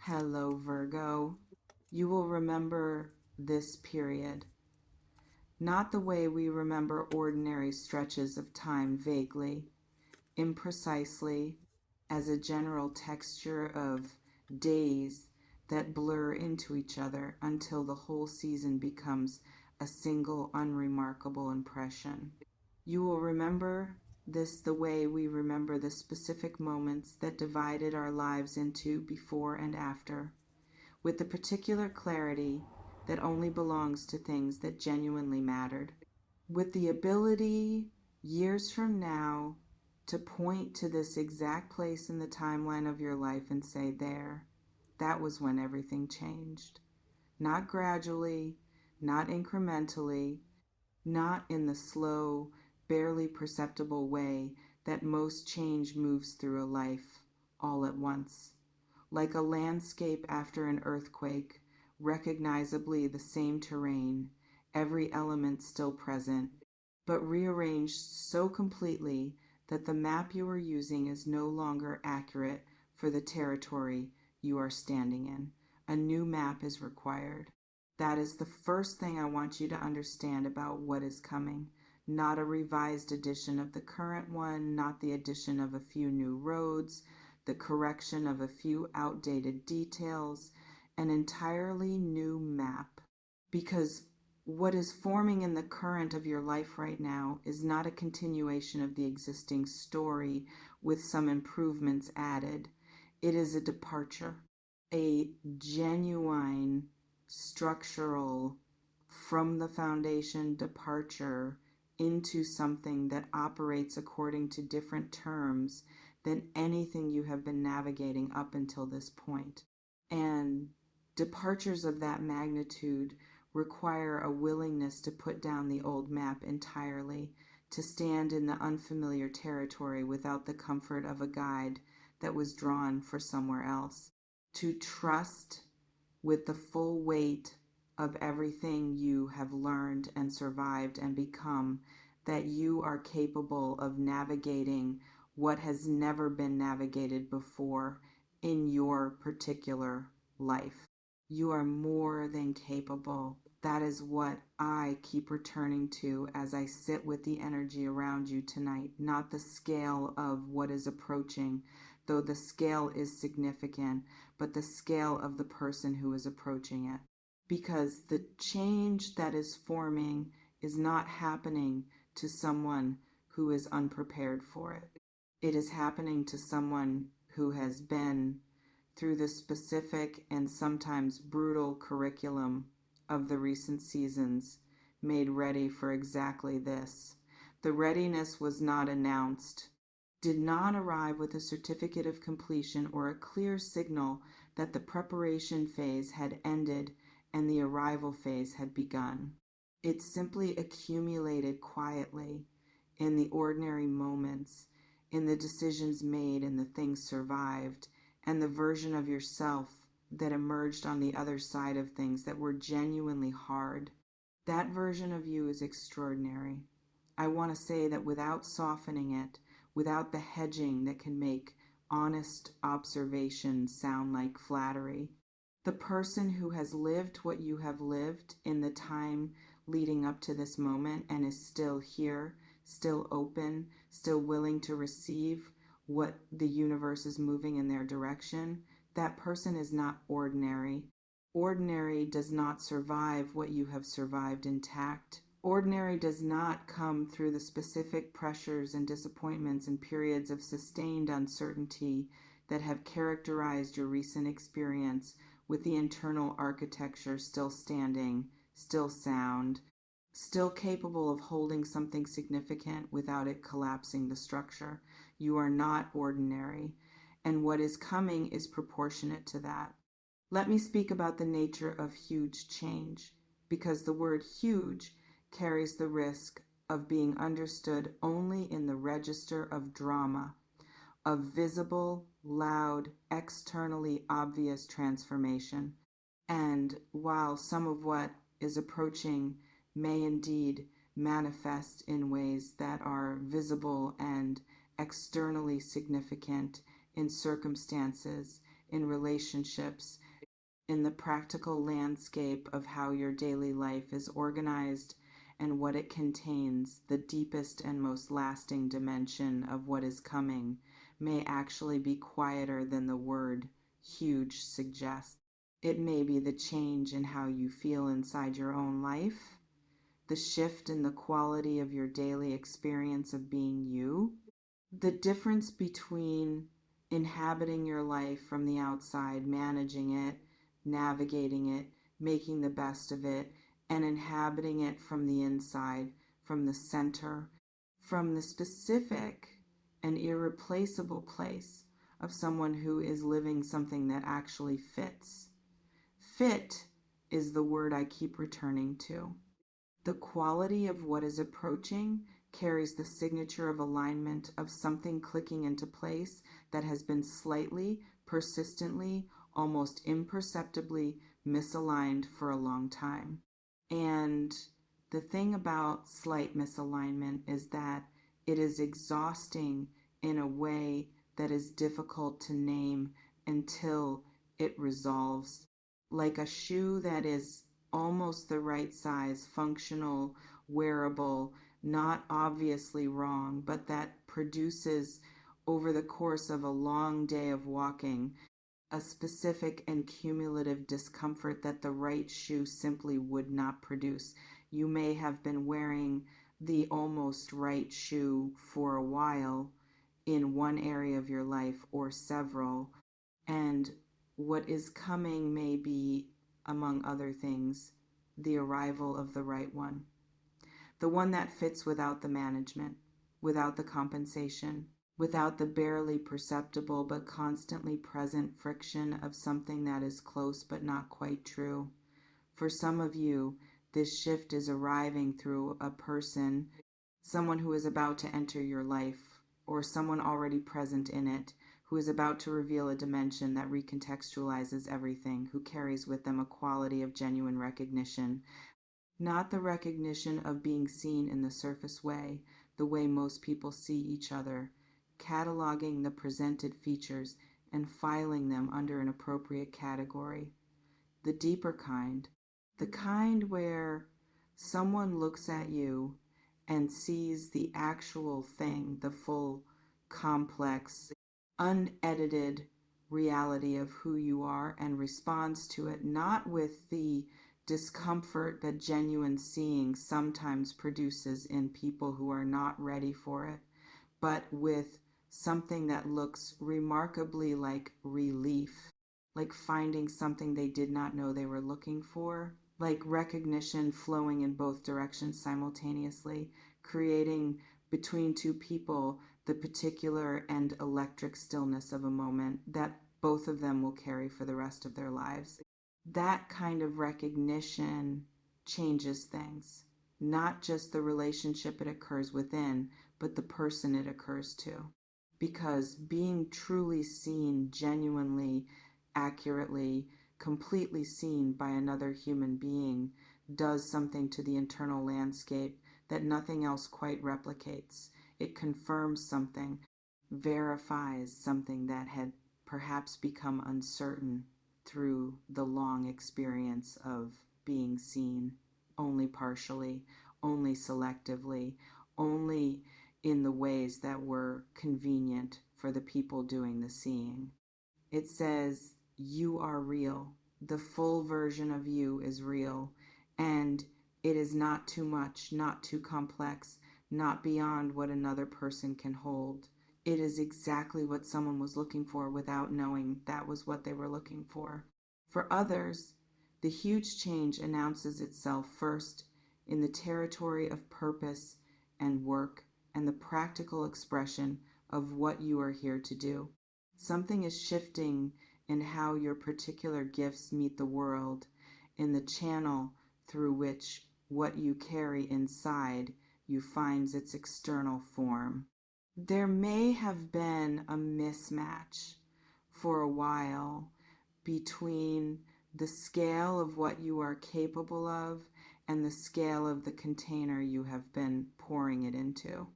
Hello, Virgo. You will remember this period, not the way we remember ordinary stretches of time vaguely, imprecisely, as a general texture of days that blur into each other until the whole season becomes a single unremarkable impression. You will remember this the way we remember the specific moments that divided our lives into before and after, with the particular clarity that only belongs to things that genuinely mattered, with the ability years from now to point to this exact place in the timeline of your life and say, there, that was when everything changed. Not gradually, not incrementally, not in the slow, barely perceptible way that most change moves through a life all at once. Like a landscape after an earthquake, recognizably the same terrain, every element still present, but rearranged so completely that the map you are using is no longer accurate for the territory you are standing in. A new map is required. That is the first thing I want you to understand about what is coming. Not a revised edition of the current one, not the addition of a few new roads, the correction of a few outdated details, an entirely new map. Because what is forming in the current of your life right now is not a continuation of the existing story with some improvements added. It is a departure, a genuine structural from the foundation departure into something that operates according to different terms than anything you have been navigating up until this point. And departures of that magnitude require a willingness to put down the old map entirely, to stand in the unfamiliar territory without the comfort of a guide that was drawn for somewhere else, to trust with the full weight of everything you have learned and survived and become, that you are capable of navigating what has never been navigated before in your particular life. You are more than capable. That is what I keep returning to as I sit with the energy around you tonight, not the scale of what is approaching, though the scale is significant, but the scale of the person who is approaching it. Because the change that is forming is not happening to someone who is unprepared for it. It is happening to someone who has been through the specific and sometimes brutal curriculum of the recent seasons, made ready for exactly this. The readiness was not announced, did not arrive with a certificate of completion or a clear signal that the preparation phase had ended and the arrival phase had begun. It simply accumulated quietly in the ordinary moments, in the decisions made and the things survived, and the version of yourself that emerged on the other side of things that were genuinely hard. That version of you is extraordinary. I want to say that without softening it, without the hedging that can make honest observation sound like flattery, the person who has lived what you have lived in the time leading up to this moment and is still here, still open, still willing to receive what the universe is moving in their direction, that person is not ordinary. Ordinary does not survive what you have survived intact. Ordinary does not come through the specific pressures and disappointments and periods of sustained uncertainty that have characterized your recent experience, with the internal architecture still standing, still sound, still capable of holding something significant without it collapsing the structure. You are not ordinary, and what is coming is proportionate to that. Let me speak about the nature of huge change, because the word huge carries the risk of being understood only in the register of drama, of visible, loud, externally obvious transformation. And while some of what is approaching may indeed manifest in ways that are visible and externally significant in circumstances, in relationships, in the practical landscape of how your daily life is organized and what it contains, the deepest and most lasting dimension of what is coming may actually be quieter than the word huge suggests. It may be the change in how you feel inside your own life, the shift in the quality of your daily experience of being you, the difference between inhabiting your life from the outside, managing it, navigating it, making the best of it, and inhabiting it from the inside, from the center, from the specific and irreplaceable place of someone who is living something that actually fits. Fit is the word I keep returning to. The quality of what is approaching carries the signature of alignment of something clicking into place that has been slightly, persistently, almost imperceptibly misaligned for a long time. And the thing about slight misalignment is that it is exhausting in a way that is difficult to name until it resolves. Like a shoe that is almost the right size, functional, wearable, not obviously wrong, but that produces over the course of a long day of walking a specific and cumulative discomfort that the right shoe simply would not produce. You may have been wearing the almost right shoe for a while in one area of your life or several, and what is coming may be, among other things, the arrival of the right one. The one that fits without the management, without the compensation, without the barely perceptible but constantly present friction of something that is close but not quite true. For some of you, this shift is arriving through a person, someone who is about to enter your life, or someone already present in it, who is about to reveal a dimension that recontextualizes everything, who carries with them a quality of genuine recognition. Not the recognition of being seen in the surface way, the way most people see each other, cataloging the presented features and filing them under an appropriate category. The deeper kind, the kind where someone looks at you and sees the actual thing, the full, complex, unedited reality of who you are and responds to it not with the discomfort that genuine seeing sometimes produces in people who are not ready for it, but with something that looks remarkably like relief, like finding something they did not know they were looking for, like recognition flowing in both directions simultaneously, creating between two people the particular and electric stillness of a moment that both of them will carry for the rest of their lives. That kind of recognition changes things, not just the relationship it occurs within, but the person it occurs to. Because being truly seen, genuinely, accurately, completely seen by another human being does something to the internal landscape that nothing else quite replicates. It confirms something, verifies something that had perhaps become uncertain through the long experience of being seen only partially, only selectively, only in the ways that were convenient for the people doing the seeing. It says, you are real. The full version of you is real. And it is not too much, not too complex, not beyond what another person can hold. It is exactly what someone was looking for without knowing that was what they were looking for. For others, the huge change announces itself first in the territory of purpose and work and the practical expression of what you are here to do. Something is shifting in how your particular gifts meet the world, in the channel through which what you carry inside you finds its external form. There may have been a mismatch for a while between the scale of what you are capable of and the scale of the container you have been pouring it into.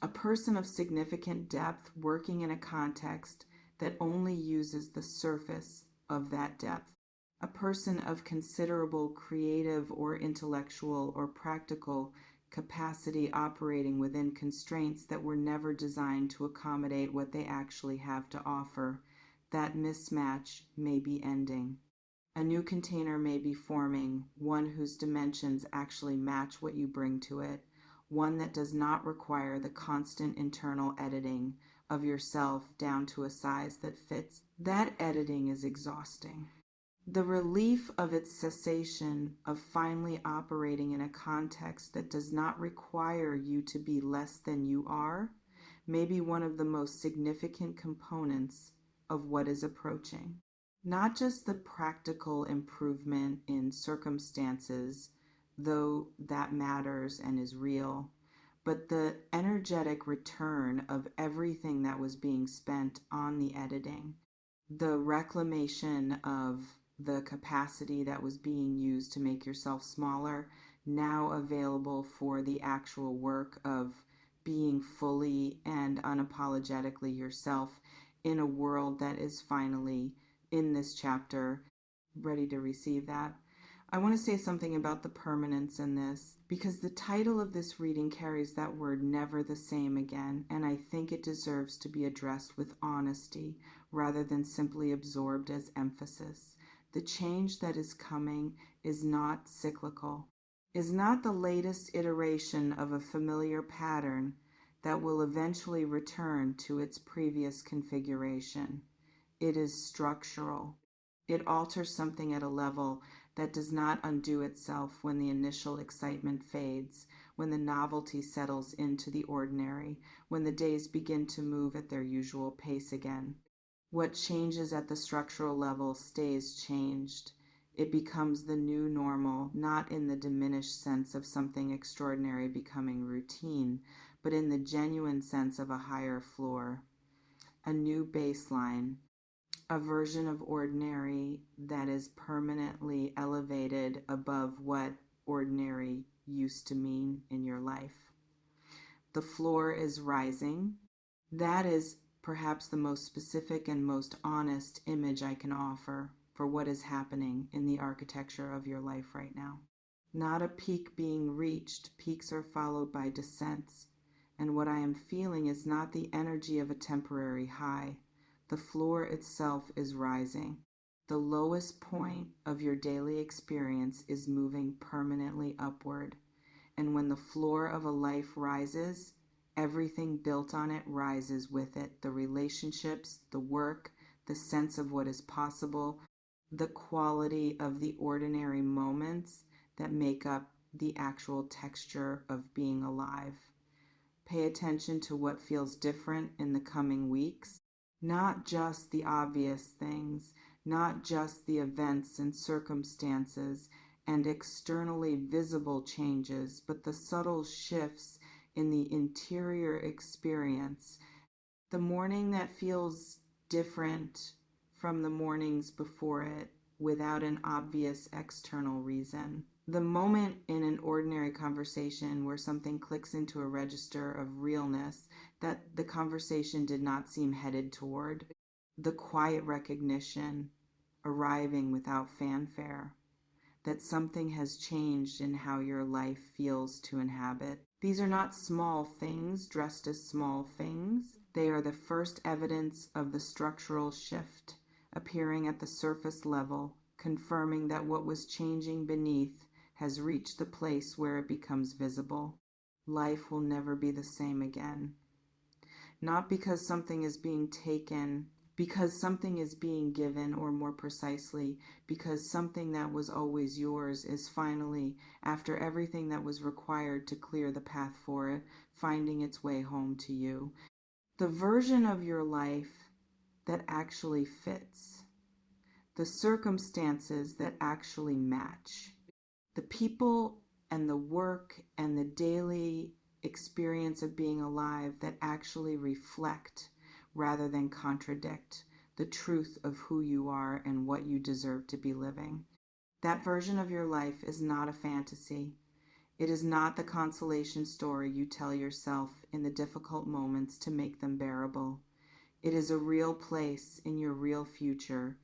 A person of significant depth working in a context that only uses the surface of that depth. A person of considerable creative or intellectual or practical capacity operating within constraints that were never designed to accommodate what they actually have to offer. That mismatch may be ending. A new container may be forming, one whose dimensions actually match what you bring to it, one that does not require the constant internal editing of yourself down to a size that fits. That editing is exhausting. The relief of its cessation, of finally operating in a context that does not require you to be less than you are, may be one of the most significant components of what is approaching. Not just the practical improvement in circumstances, though that matters and is real, but the energetic return of everything that was being spent on the editing, the reclamation of the capacity that was being used to make yourself smaller, now available for the actual work of being fully and unapologetically yourself in a world that is finally, in this chapter, ready to receive that. I want to say something about the permanence in this, because the title of this reading carries that word never the same again, and I think it deserves to be addressed with honesty rather than simply absorbed as emphasis. The change that is coming is not cyclical, is not the latest iteration of a familiar pattern that will eventually return to its previous configuration. It is structural. It alters something at a level that does not undo itself when the initial excitement fades, when the novelty settles into the ordinary, when the days begin to move at their usual pace again. What changes at the structural level stays changed. It becomes the new normal, not in the diminished sense of something extraordinary becoming routine, but in the genuine sense of a higher floor, a new baseline, a version of ordinary that is permanently elevated above what ordinary used to mean in your life. The floor is rising. That is perhaps the most specific and most honest image I can offer for what is happening in the architecture of your life right now. Not a peak being reached. Peaks are followed by descents. And what I am feeling is not the energy of a temporary high. The floor itself is rising. The lowest point of your daily experience is moving permanently upward. And when the floor of a life rises, everything built on it rises with it. The relationships, the work, the sense of what is possible, the quality of the ordinary moments that make up the actual texture of being alive. Pay attention to what feels different in the coming weeks. Not just the obvious things, not just the events and circumstances and externally visible changes, but the subtle shifts in the interior experience. The morning that feels different from the mornings before it without an obvious external reason. The moment in an ordinary conversation where something clicks into a register of realness that the conversation did not seem headed toward. The quiet recognition arriving without fanfare that something has changed in how your life feels to inhabit. These are not small things dressed as small things. They are the first evidence of the structural shift appearing at the surface level, confirming that what was changing beneath has reached the place where it becomes visible. Life will never be the same again. Not because something is being taken, because something is being given, or more precisely, because something that was always yours is finally, after everything that was required to clear the path for it, finding its way home to you. The version of your life that actually fits. The circumstances that actually match. The people and the work and the daily experience of being alive that actually reflect rather than contradict the truth of who you are and what you deserve to be living. That version of your life is not a fantasy. It is not the consolation story you tell yourself in the difficult moments to make them bearable. It is a real place in your real future.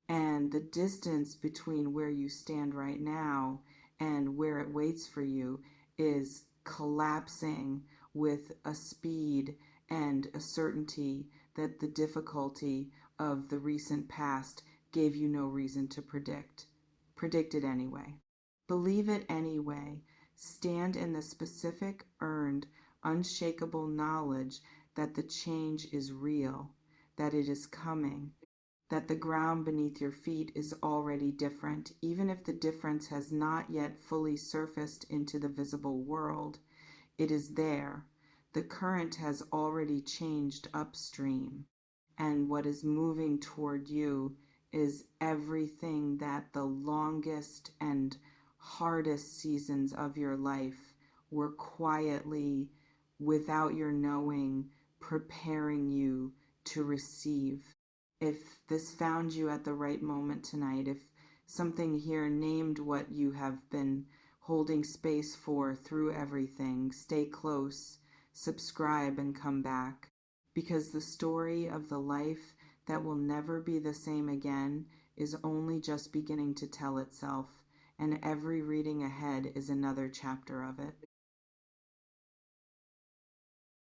And the distance between where you stand right now and where it waits for you is collapsing with a speed and a certainty that the difficulty of the recent past gave you no reason to predict. Predict it anyway. Believe it anyway. Stand in the specific, earned, unshakable knowledge that the change is real, that it is coming, that the ground beneath your feet is already different, even if the difference has not yet fully surfaced into the visible world. It is there. The current has already changed upstream, and what is moving toward you is everything that the longest and hardest seasons of your life were quietly, without your knowing, preparing you to receive. If this found you at the right moment tonight, if something here named what you have been holding space for through everything, stay close, subscribe, and come back. Because the story of the life that will never be the same again is only just beginning to tell itself, and every reading ahead is another chapter of it.